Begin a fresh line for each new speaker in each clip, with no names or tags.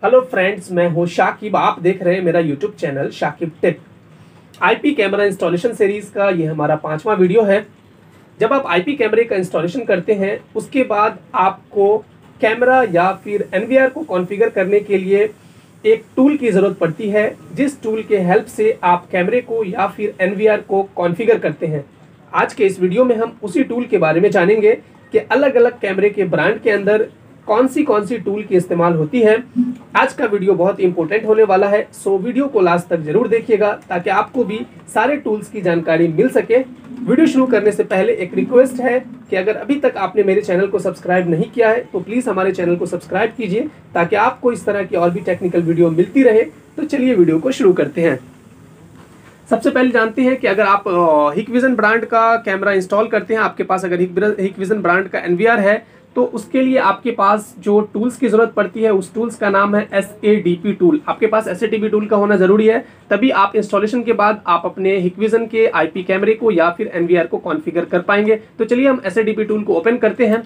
Hello friends, मैं हूं शाकिब। आप देख रहे हैं मेरा YouTube channel Shakib tech. IP camera installation series का ये हमारा 5वां वीडियो है। जब आप आईपी कैमरे का इंस्टॉलेशन करते हैं उसके बाद आपको कैमरा या फिर एनवीआर को कॉन्फ़िगर करने के लिए एक टूल की ज़रूरत पड़ती है, जिस टूल के हेल्प से आप कैमरे को या फिर एनवीआर को कॉन्फ़िगर करते हैं। आज के इस वीडियो में हम उसी टूल के बारे में जानेंगे कि अलग अलग कैमरे के ब्रांड के अंदर कौन सी टूल की इस्तेमाल होती है। आज का वीडियो बहुत इंपॉर्टेंट होने वाला है, सो वीडियो को लास्ट तक जरूर देखिएगा ताकि आपको भी सारे टूल्स की जानकारी मिल सके। वीडियो शुरू करने से पहले एक रिक्वेस्ट है कि अगर अभी तक आपने मेरे चैनल को सब्सक्राइब नहीं किया है तो प्लीज़ हमारे चैनल को सब्सक्राइब कीजिए ताकि आपको इस तरह की और भी टेक्निकल वीडियो मिलती रहे। तो चलिए वीडियो को शुरू करते हैं। सबसे पहले जानते हैं कि अगर आप हिकविजन ब्रांड का कैमरा इंस्टॉल करते हैं, आपके पास अगर हिकविजन ब्रांड का एनवीआर है तो उसके लिए आपके पास जो टूल्स की ज़रूरत पड़ती है उस टूल्स का नाम है SADP टूल। आपके पास SADP टूल का होना ज़रूरी है, तभी आप इंस्टॉलेशन के बाद आप अपने हिकविजन के आईपी कैमरे को या फिर एनवीआर को कॉन्फ़िगर कर पाएंगे। तो चलिए हम SADP टूल को ओपन करते हैं।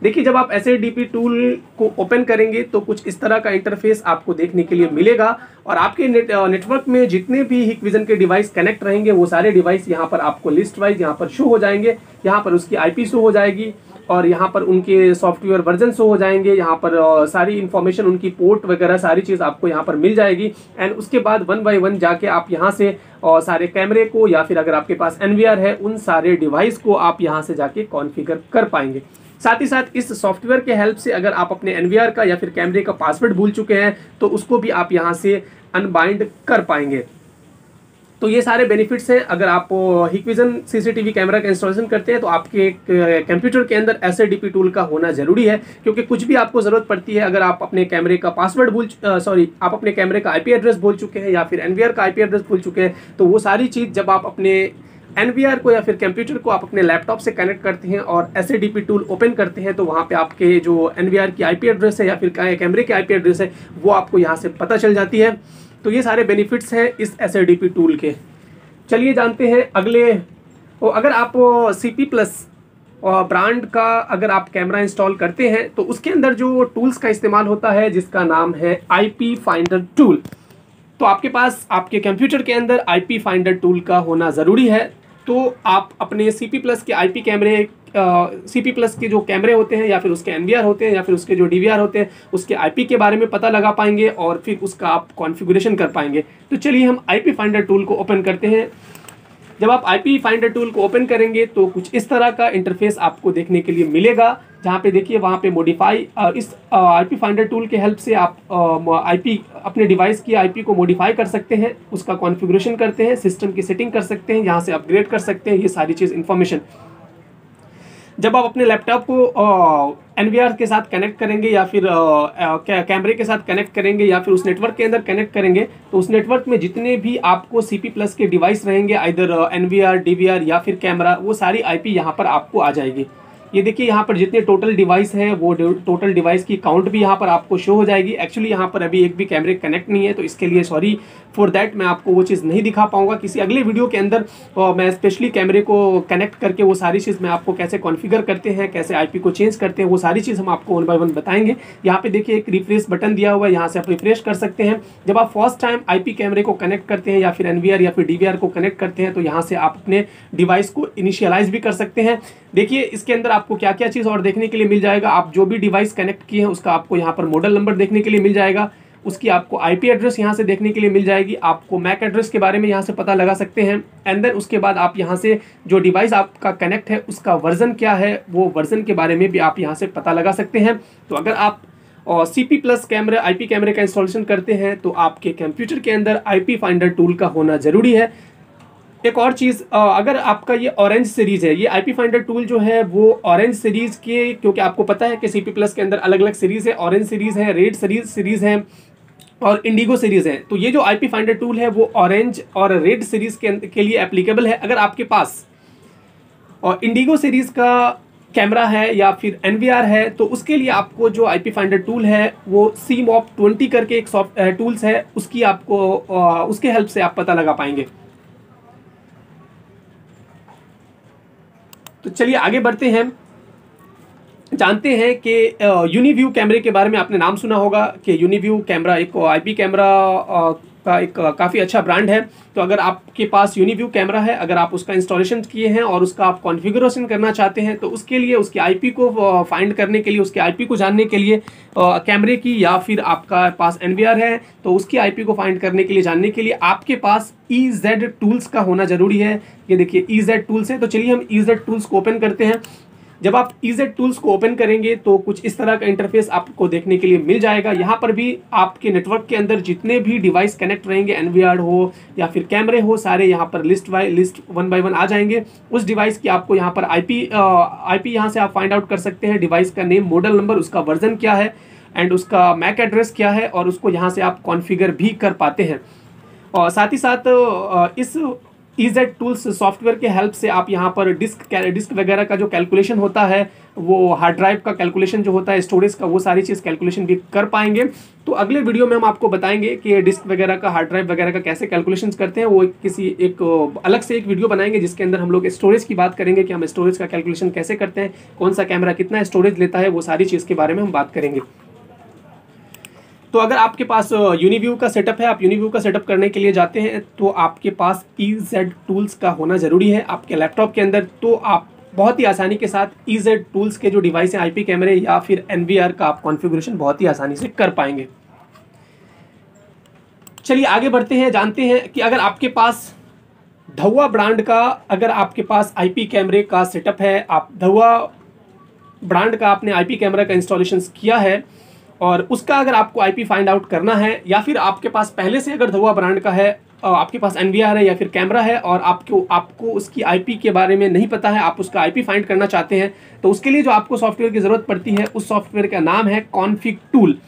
देखिए, जब आप SADP टूल को ओपन करेंगे तो कुछ इस तरह का इंटरफेस आपको देखने के लिए मिलेगा और आपके नेटवर्क में जितने भी हिकविजन के डिवाइस कनेक्ट रहेंगे वो सारे डिवाइस यहाँ पर आपको लिस्ट वाइज यहाँ पर शो हो जाएंगे। यहाँ पर उसकी IP शो हो जाएगी और यहाँ पर उनके सॉफ्टवेयर वर्जन शो हो जाएंगे। यहाँ पर सारी इन्फॉर्मेशन, उनकी पोर्ट वगैरह सारी चीज़ आपको यहाँ पर मिल जाएगी। एंड उसके बाद 1 बाय 1 जाके आप यहाँ से सारे कैमरे को या फिर अगर आपके पास एनवीआर है उन सारे डिवाइस को आप यहाँ से जाके कॉन्फ़िगर कर पाएंगे। साथ ही साथ इस सॉफ्टवेयर के हेल्प से अगर आप अपने एनवीआर का या फिर कैमरे का पासवर्ड भूल चुके हैं तो उसको भी आप यहाँ से अनबाइंड कर पाएंगे। तो ये सारे बेनिफिट्स हैं। अगर आप हिकविजन CCTV कैमरा का इंस्टॉलेशन करते हैं तो आपके कंप्यूटर के अंदर SADP टूल का होना ज़रूरी है, क्योंकि कुछ भी आपको ज़रूरत पड़ती है। अगर आप अपने कैमरे का पासवर्ड आप अपने कैमरे का IP एड्रेस भूल चुके हैं या फिर एनवीआर का IP एड्रेस भूल चुके हैं तो वो सारी चीज़ जब आप अपने एनवीआर को या फिर कंप्यूटर को आप अपने लैपटॉप से कनेक्ट करते हैं और SADP टूल ओपन करते हैं तो वहाँ पे आपके जो एनवीआर की IP एड्रेस है या फिर कैमरे की IP एड्रेस है वो आपको यहाँ से पता चल जाती है। तो ये सारे बेनिफिट्स हैं इस SADP टूल के। चलिए जानते हैं अगले। अगर आप CP+ ब्रांड का अगर आप कैमरा इंस्टॉल करते हैं तो उसके अंदर जो टूल्स का इस्तेमाल होता है जिसका नाम है IP फाइंडर टूल। तो आपके पास आपके कंप्यूटर के अंदर IP फाइंडर टूल का होना ज़रूरी है। तो आप अपने CP+ के IP कैमरे CP+ के जो कैमरे होते हैं या फिर उसके एनवीआर होते हैं या फिर उसके जो DVR होते हैं उसके IP के बारे में पता लगा पाएंगे और फिर उसका आप कॉन्फ़िगरेशन कर पाएंगे। तो चलिए हम IP फाइंडर टूल को ओपन करते हैं। जब आप IP फाइंडर टूल को ओपन करेंगे तो कुछ इस तरह का इंटरफेस आपको देखने के लिए मिलेगा, जहाँ पे देखिए वहाँ पे मॉडिफाई इस IP फाइंडर टूल के हेल्प से आप IP अपने डिवाइस की IP को मॉडिफाई कर सकते हैं, उसका कॉन्फ़िगरेशन करते हैं, सिस्टम की सेटिंग कर सकते हैं, यहाँ से अपग्रेड कर सकते हैं, ये सारी चीज़ इन्फॉर्मेशन। जब आप अपने लैपटॉप को एनवीआर के साथ कनेक्ट करेंगे या फिर कैमरे के साथ कनेक्ट करेंगे या फिर उस नेटवर्क के अंदर कनेक्ट करेंगे तो उस नेटवर्क में जितने भी आपको CP+ के डिवाइस रहेंगे, आइदर एनवीआर, DVR या फिर कैमरा, वो सारी IP यहाँ पर आपको आ जाएगी। ये देखिए यहाँ पर जितने टोटल डिवाइस हैं वो टोटल डिवाइस की काउंट भी यहाँ पर आपको शो हो जाएगी। एक्चुअली यहाँ पर अभी एक भी कैमरे कनेक्ट नहीं है तो इसके लिए सॉरी फॉर दैट, मैं आपको वो चीज़ नहीं दिखा पाऊंगा। किसी अगले वीडियो के अंदर मैं स्पेशली कैमरे को कनेक्ट करके वो सारी चीज़ मैं आपको कैसे कॉन्फ़िगर करते हैं, कैसे IP को चेंज करते हैं, वो सारी चीज़ हम आपको 1 बाय 1 बताएंगे। यहाँ पे देखिए एक रिफ्रेश बटन दिया हुआ है, यहाँ से आप रिफ्रेश कर सकते हैं। जब आप फर्स्ट टाइम IP कैमरे को कनेक्ट करते हैं या फिर एनवीआर या फिर DVR को कनेक्ट करते हैं तो यहाँ से आप अपने डिवाइस को इनिशियलाइज भी कर सकते हैं। देखिए इसके अंदर आपको क्या क्या चीज़ और देखने के लिए मिल जाएगा। आप जो भी डिवाइस कनेक्ट किए हैं उसका आपको यहाँ पर मॉडल नंबर देखने के लिए मिल जाएगा, उसकी आपको IP एड्रेस यहाँ से देखने के लिए मिल जाएगी, आपको MAC एड्रेस के बारे में यहाँ से पता लगा सकते हैं। एंड देन उसके बाद आप यहाँ से जो डिवाइस आपका कनेक्ट है उसका वर्जन क्या है वो वर्जन के बारे में भी आप यहाँ से पता लगा सकते हैं। तो अगर आप CP+ कैमरे IP कैमरे का इंस्टॉलेशन करते हैं तो आपके कंप्यूटर के अंदर IP फाइंडर टूल का होना ज़रूरी है। एक और चीज़, अगर आपका ये ऑरेंज सीरीज़ है, ये IP फाइंडर टूल जो है वो ऑरेंज सीरीज़ के, क्योंकि आपको पता है कि CP+ के अंदर अलग अलग सीरीज़ है, ऑरेंज सीरीज़ है, रेड सीरीज़ है और इंडिगो सीरीज़ है। तो ये जो IP फाइंडर टूल है वो ऑरेंज और रेड सीरीज़ के लिए एप्लीकेबल है। अगर आपके पास और इंडिगो सीरीज़ का कैमरा है या फिर एनवीआर है तो उसके लिए आपको जो IP फाइंडर टूल है वो CMOP 20 करके एक सॉफ्ट टूल्स है, उसकी आपको उसके हेल्प से आप पता लगा पाएंगे। तो चलिए आगे बढ़ते हैं, जानते हैं कि यूनिव्यू कैमरे के बारे में आपने नाम सुना होगा कि यूनिव्यू कैमरा एक आईपी कैमरा का एक काफ़ी अच्छा ब्रांड है। तो अगर आपके पास यूनिव्यू कैमरा है, अगर आप उसका इंस्टॉलेशन किए हैं और उसका आप कॉन्फ़िगरेशन करना चाहते हैं, तो उसके लिए उसकी आईपी को फाइंड करने के लिए, उसके आईपी को जानने के लिए कैमरे की, या फिर आपका पास एनवीआर है तो उसकी आईपी को फाइंड करने के लिए, जानने के लिए आपके पास EZ टूल्स का होना ज़रूरी है। ये देखिए EZ टूल्स है। तो चलिए हम EZ टूल्स को ओपन करते हैं। जब आप EZ टूल्स को ओपन करेंगे तो कुछ इस तरह का इंटरफेस आपको देखने के लिए मिल जाएगा। यहाँ पर भी आपके नेटवर्क के अंदर जितने भी डिवाइस कनेक्ट रहेंगे, एनवीआर हो या फिर कैमरे हो, सारे यहाँ पर लिस्ट 1 बाय 1 आ जाएंगे। उस डिवाइस की आपको यहाँ पर आईपी यहाँ से आप फाइंड आउट कर सकते हैं, डिवाइस का नेम, मॉडल नंबर, उसका वर्जन क्या है एंड उसका मैक एड्रेस क्या है, और उसको यहाँ से आप कॉन्फ़िगर भी कर पाते हैं। और साथ ही साथ इस EZ टूल्स सॉफ्टवेयर के हेल्प से आप यहाँ पर डिस्क वगैरह का जो कैलकुलेशन होता है, वो हार्ड ड्राइव का कैलकुलेशन जो होता है, स्टोरेज का, वो सारी चीज़ कैलकुलेशन भी कर पाएंगे। तो अगले वीडियो में हम आपको बताएंगे कि डिस्क वगैरह का, हार्ड ड्राइव वगैरह का कैसे कैलकुलेशन करते हैं। वो एक अलग से एक वीडियो बनाएंगे जिसके अंदर हम लोग स्टोरेज की बात करेंगे कि हम स्टोरेज का कैलकुलेशन कैसे करते हैं, कौन सा कैमरा कितना स्टोरेज लेता है, वो सारी चीज़ के बारे में हम बात करेंगे। तो अगर आपके पास यूनिव्यू का सेटअप है, आप यूनिव्यू का सेटअप करने के लिए जाते हैं तो आपके पास EZ टूल्स का होना ज़रूरी है आपके लैपटॉप के अंदर। तो आप बहुत ही आसानी के साथ EZ टूल्स के जो डिवाइस हैं, आईपी कैमरे या फिर एनवीआर का आप कॉन्फ़िगरेशन बहुत ही आसानी से कर पाएंगे। चलिए आगे बढ़ते हैं, जानते हैं कि अगर आपके पास धुआ ब्रांड का, अगर आपके पास आईपी कैमरे का सेटअप है, आप धुआ ब्रांड का आपने आईपी कैमरा का इंस्टॉलेशन किया है और उसका अगर आपको आईपी फाइंड आउट करना है, या फिर आपके पास पहले से अगर धुआ ब्रांड का है, आपके पास एनवीआर है या फिर कैमरा है और आपको उसकी आईपी के बारे में नहीं पता है, आप उसका आईपी फाइंड करना चाहते हैं, तो उसके लिए जो आपको सॉफ्टवेयर की ज़रूरत पड़ती है, उस सॉफ्टवेयर का नाम है कॉन्फिग टूल।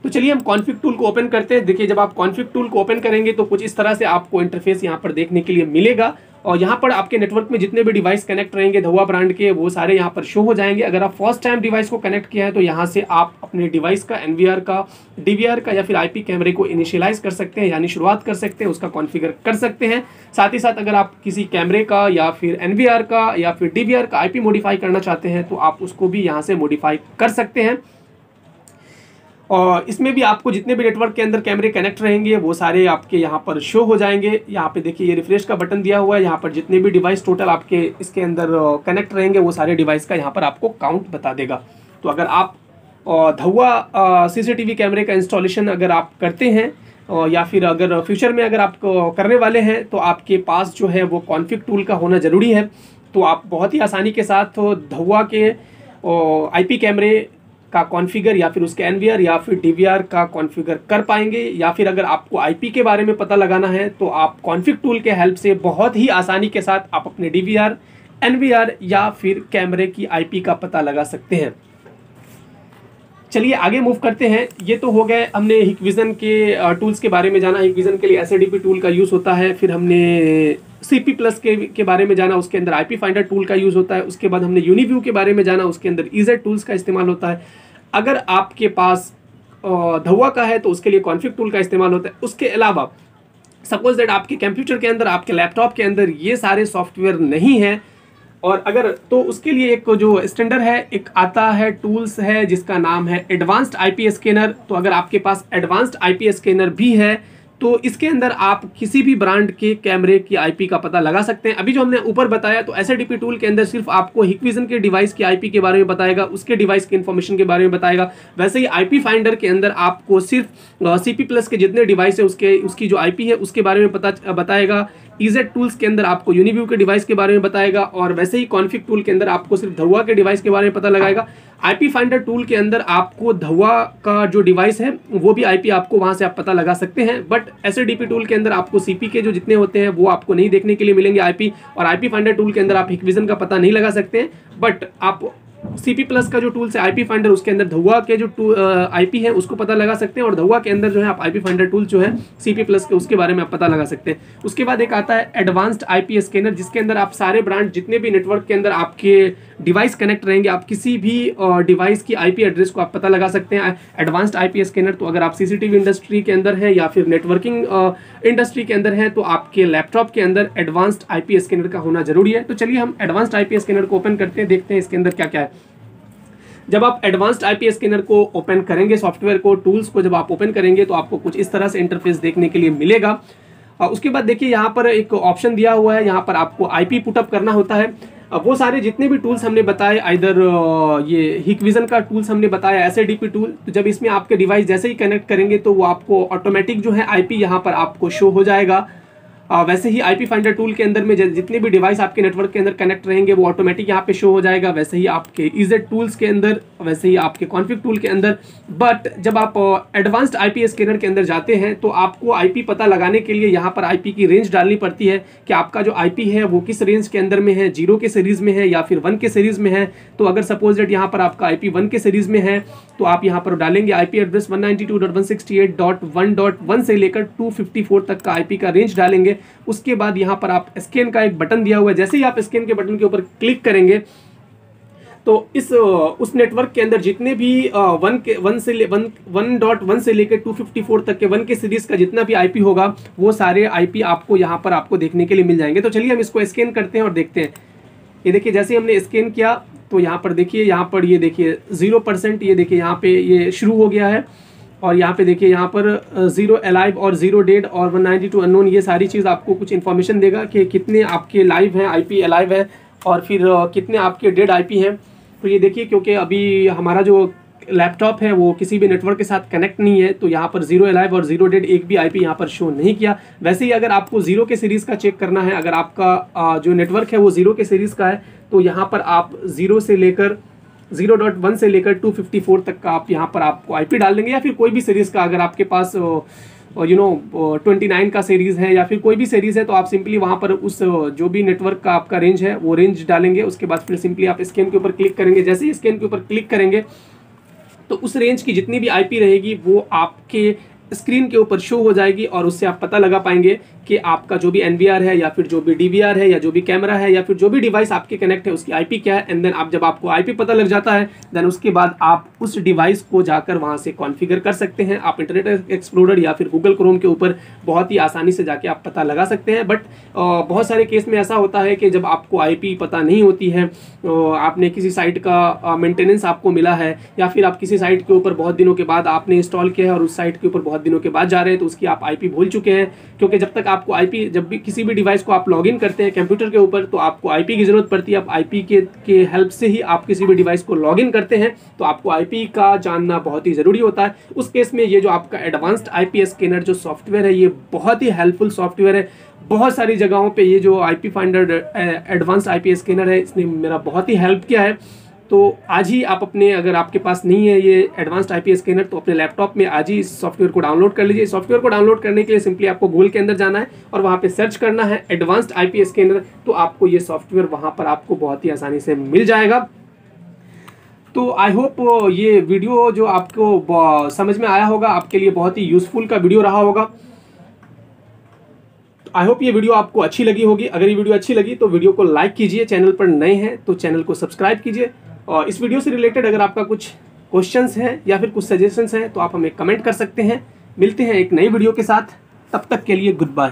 तो चलिए हम कॉन्फिग टूल को ओपन करते हैं। देखिए जब आप कॉन्फिग टूल को ओपन करेंगे तो कुछ इस तरह से आपको इंटरफेस यहाँ पर देखने के लिए मिलेगा, और यहाँ पर आपके नेटवर्क में जितने भी डिवाइस कनेक्ट रहेंगे धुआ ब्रांड के, वो सारे यहाँ पर शो हो जाएंगे। अगर आप फर्स्ट टाइम डिवाइस को कनेक्ट किया है तो यहाँ से आप अपने डिवाइस का एनवीआर का, डीवीआर का या फिर आईपी कैमरे को इनिशियलाइज कर सकते हैं, यानी शुरुआत कर सकते हैं, उसका कॉन्फ़िगर कर सकते हैं। साथ ही साथ अगर आप किसी कैमरे का या फिर एनवीआर का या फिर डीवीआर का आईपी मॉडिफाई करना चाहते हैं तो आप उसको भी यहाँ से मॉडिफाई कर सकते हैं। और इसमें भी आपको जितने भी नेटवर्क के अंदर कैमरे कनेक्ट रहेंगे वो सारे आपके यहाँ पर शो हो जाएंगे। यहाँ पे देखिए ये रिफ्रेश का बटन दिया हुआ है, यहाँ पर जितने भी डिवाइस टोटल आपके इसके अंदर कनेक्ट रहेंगे वो सारे डिवाइस का यहाँ पर आपको काउंट बता देगा। तो अगर आप धुआ CCTV कैमरे का इंस्टॉलेशन अगर आप करते हैं या फिर अगर फ्यूचर में अगर आप करने वाले हैं तो आपके पास जो है वो कॉन्फिग टूल का होना ज़रूरी है। तो आप बहुत ही आसानी के साथ धुआ के IP कैमरे का कॉन्फ़िगर या फिर उसके एनवीआर या फिर डीवीआर का कॉन्फ़िगर कर पाएंगे। या फिर अगर आपको आईपी के बारे में पता लगाना है तो आप कॉन्फ़िग टूल के हेल्प से बहुत ही आसानी के साथ आप अपने डीवीआर, एनवीआर या फिर कैमरे की आईपी का पता लगा सकते हैं। चलिए आगे मूव करते हैं। ये तो हो गए, हमने हिकविज़न के टूल्स के बारे में जाना। हिकविज़न के लिए SADP टूल का यूज़ होता है। फिर हमने CP+ के बारे में जाना, उसके अंदर आईपी फाइंडर टूल का यूज़ होता है। उसके बाद हमने यूनिव्यू के बारे में जाना, उसके अंदर EZ टूल्स का इस्तेमाल होता है। अगर आपके पास धुआ का है तो उसके लिए कॉन्फिग टूल का इस्तेमाल होता है। उसके अलावा सपोज दैट आपके कंप्यूटर के अंदर, आपके लैपटॉप के अंदर ये सारे सॉफ्टवेयर नहीं है, और अगर तो उसके लिए एक जो स्टैंडर्ड है, एक आता है टूल्स है जिसका नाम है एडवांस्ड IP स्कैनर। तो अगर आपके पास एडवांस्ड IP स्कैनर भी है तो इसके अंदर आप किसी भी ब्रांड के कैमरे की आईपी का पता लगा सकते हैं। अभी जो हमने ऊपर बताया तो SADP टूल के अंदर सिर्फ आपको हिकविज़न के डिवाइस की आईपी के बारे में बताएगा, उसके डिवाइस की इन्फॉर्मेशन के बारे में बताएगा। वैसे ही आईपी फाइंडर के अंदर आपको सिर्फ CP+ के जितने डिवाइस है उसकी जो आईपी है उसके बारे में बताएगा। EZ टूल्स के अंदर आपको यूनिव्यू के डिवाइस के बारे में बताएगा, और वैसे ही कॉन्फिग टूल के अंदर आपको सिर्फ धुआ के डिवाइस के बारे में पता लगाएगा। आईपी फाइंडर टूल के अंदर आपको धुआ का जो डिवाइस है वो भी आईपी आपको वहां से आप पता लगा सकते हैं। बट SADP टूल के अंदर आपको CP के जो जितने होते हैं वो आपको नहीं देखने के लिए मिलेंगे आईपी, और आईपी फाइंडर टूल के अंदर आप हिकविज़न का पता नहीं लगा सकते हैं। बट आप CP प्लस का जो टूल्स है IP फाइंडर, उसके अंदर धुआ के जो IP है उसको पता लगा सकते हैं, और धुआ के अंदर जो है आप IP फाइंडर टूल जो है CP प्लस के उसके बारे में आप पता लगा सकते हैं। उसके बाद एक आता है एडवांस्ड IP स्कैनर, जिसके अंदर आप सारे ब्रांड जितने भी नेटवर्क के अंदर आपके डिवाइस कनेक्ट रहेंगे, आप किसी भी डिवाइस की IP एड्रेस को आप पता लगा सकते हैं। एडवांस्ड IP स्कैनर, तो अगर आप CCTV इंडस्ट्री के अंदर है या फिर नेटवर्किंग इंडस्ट्री के अंदर है तो आपके लैपटॉप के अंदर एडवांस्ड IP स्कैनर का होना जरूरी है। तो चलिए हम एडवांस्ड IP स्कैनर को ओपन करते हैं, देखते हैं इसके अंदर क्या क्या है। जब आप एडवांस्ड IP स्कैनर को ओपन करेंगे, सॉफ्टवेयर को, टूल्स को जब आप ओपन करेंगे तो आपको कुछ इस तरह से इंटरफेस देखने के लिए मिलेगा। उसके बाद देखिए यहाँ पर एक ऑप्शन दिया हुआ है, यहाँ पर आपको IP पुटअप करना होता है। वो सारे जितने भी टूल्स हमने बताए, इधर ये हिकविजन का टूल्स हमने बताया, SADP टूल, तो जब इसमें आपके डिवाइस जैसे ही कनेक्ट करेंगे तो वो आपको ऑटोमेटिक जो है IP यहाँ पर आपको शो हो जाएगा। वैसे ही IP फाइंडर टूल के अंदर में जितने भी डिवाइस आपके नेटवर्क के अंदर कनेक्ट रहेंगे वो ऑटोमेटिक यहाँ पे शो हो जाएगा, वैसे ही आपके EZ टूल्स के अंदर, वैसे ही आपके कॉन्फिग टूल के अंदर। बट जब आप एडवांस्ड IP स्कैनर के अंदर जाते हैं तो आपको IP पता लगाने के लिए यहाँ पर IP की रेंज डालनी पड़ती है कि आपका जो IP है वो किस रेंज के अंदर में है, 0 के सीरीज में है या फिर 1 के सीरीज में है। तो अगर सपोज दैट यहाँ पर आपका IP 1 के सीरीज में है तो आप यहाँ पर डालेंगे IP एड्रेस 192.168.1.1 से लेकर 254 तक का IP का रेंज डालेंगे। उसके बाद यहाँ पर आप स्कैन का एक बटन दिया हुआ है, जैसे ही आप स्कैन के बटन के ऊपर क्लिक करेंगे तो उस नेटवर्क के अंदर जितने भी 1.1 से लेकर 254 तक के 1 के सीरीज का जितना भी IP होगा वो सारे IP आपको यहाँ पर आपको देखने के लिए मिल जाएंगे। तो चलिए हम इसको स्कैन करते हैं और देखते हैं। ये देखिए जैसे ही हमने स्कैन किया तो यहाँ पर देखिए, यहाँ पर ये देखिए 0%, ये देखिए यहाँ पे ये शुरू हो गया है, और यहाँ पे देखिए यहाँ पर 0 अलाइव और 0 डेड और 192 अननोन, ये सारी चीज़ आपको कुछ इन्फॉर्मेशन देगा कि कितने आपके लाइव हैं IP अलाइव है और फिर कितने आपके डेड IP हैं। तो ये देखिए क्योंकि अभी हमारा जो लैपटॉप है वो किसी भी नेटवर्क के साथ कनेक्ट नहीं है तो यहाँ पर 0 अलाइव और 0 डेड एक भी IP यहाँ पर शो नहीं किया। वैसे ही अगर आपको 0 के सीरीज़ का चेक करना है, अगर आपका जो नेटवर्क है वो 0 के सीरीज़ का है तो यहाँ पर आप 0.1 से लेकर 254 तक का आप यहाँ पर आपको IP डाल देंगे, या फिर कोई भी सीरीज़ का, अगर आपके पास 29 का सीरीज़ है या फिर कोई भी सीरीज़ है तो आप सिंपली वहाँ पर उस जो भी नेटवर्क का आपका रेंज है वो रेंज डालेंगे। उसके बाद फिर सिंपली आप स्कैन के ऊपर क्लिक करेंगे, जैसे ही स्कैन के ऊपर क्लिक करेंगे तो उस रेंज की जितनी भी IP रहेगी वो आपके स्क्रीन के ऊपर शो हो जाएगी, और उससे आप पता लगा पाएंगे कि आपका जो भी NVR है या फिर जो भी DVR है या जो भी कैमरा है या फिर जो भी डिवाइस आपके कनेक्ट है उसकी IP क्या है। एंड देन आप जब आपको IP पता लग जाता है देन उसके बाद आप उस डिवाइस को जाकर वहाँ से कॉन्फ़िगर कर सकते हैं। आप इंटरनेट एक्सप्लोरर या फिर गूगल क्रोम के ऊपर बहुत ही आसानी से जाके आप पता लगा सकते हैं। बट बहुत सारे केस में ऐसा होता है कि जब आपको IP पता नहीं होती है, आपने किसी साइट का मेंटेनेंस आपको मिला है या फिर आप किसी साइट के ऊपर बहुत दिनों के बाद आपने इंस्टॉल किया है और उस साइट के ऊपर बहुत दिनों के बाद जा रहे हैं तो उसकी आप IP भूल चुके हैं। क्योंकि जब तक आपको IP, जब भी किसी भी डिवाइस को आप लॉगिन करते हैं कंप्यूटर के ऊपर तो आपको IP की ज़रूरत पड़ती है। आप IP के हेल्प से ही आप किसी भी डिवाइस को लॉगिन करते हैं, तो आपको IP का जानना बहुत ही ज़रूरी होता है। उस केस में ये जो आपका एडवांस्ड IP स्कैनर जो सॉफ्टवेयर है ये बहुत ही हेल्पफुल सॉफ्टवेयर है। बहुत सारी जगहों पे ये जो IP finder advanced IP scanner है इसने मेरा बहुत ही हेल्प किया है। तो आज ही आप अपने, अगर आपके पास नहीं है ये एडवांस्ड IP स्कैनर तो अपने लैपटॉप में आज ही इस सॉफ्टवेयर को डाउनलोड कर लीजिए। सॉफ्टवेयर को डाउनलोड करने के लिए सिंपली आपको गूगल के अंदर जाना है और वहाँ पे सर्च करना है एडवांस्ड IP स्कैनर, तो आपको ये सॉफ्टवेयर वहाँ पर आपको बहुत ही आसानी से मिल जाएगा। तो आई होप ये वीडियो जो आपको समझ में आया होगा, आपके लिए बहुत ही यूज़फुल का वीडियो रहा होगा। आई होप ये वीडियो आपको अच्छी लगी होगी। अगर ये वीडियो अच्छी लगी तो वीडियो को लाइक कीजिए, चैनल पर नए हैं तो चैनल को सब्सक्राइब कीजिए, और इस वीडियो से रिलेटेड अगर आपका कुछ क्वेश्चंस हैं या फिर कुछ सजेशंस हैं तो आप हमें कमेंट कर सकते हैं। मिलते हैं एक नई वीडियो के साथ, तब तक के लिए गुड बाय।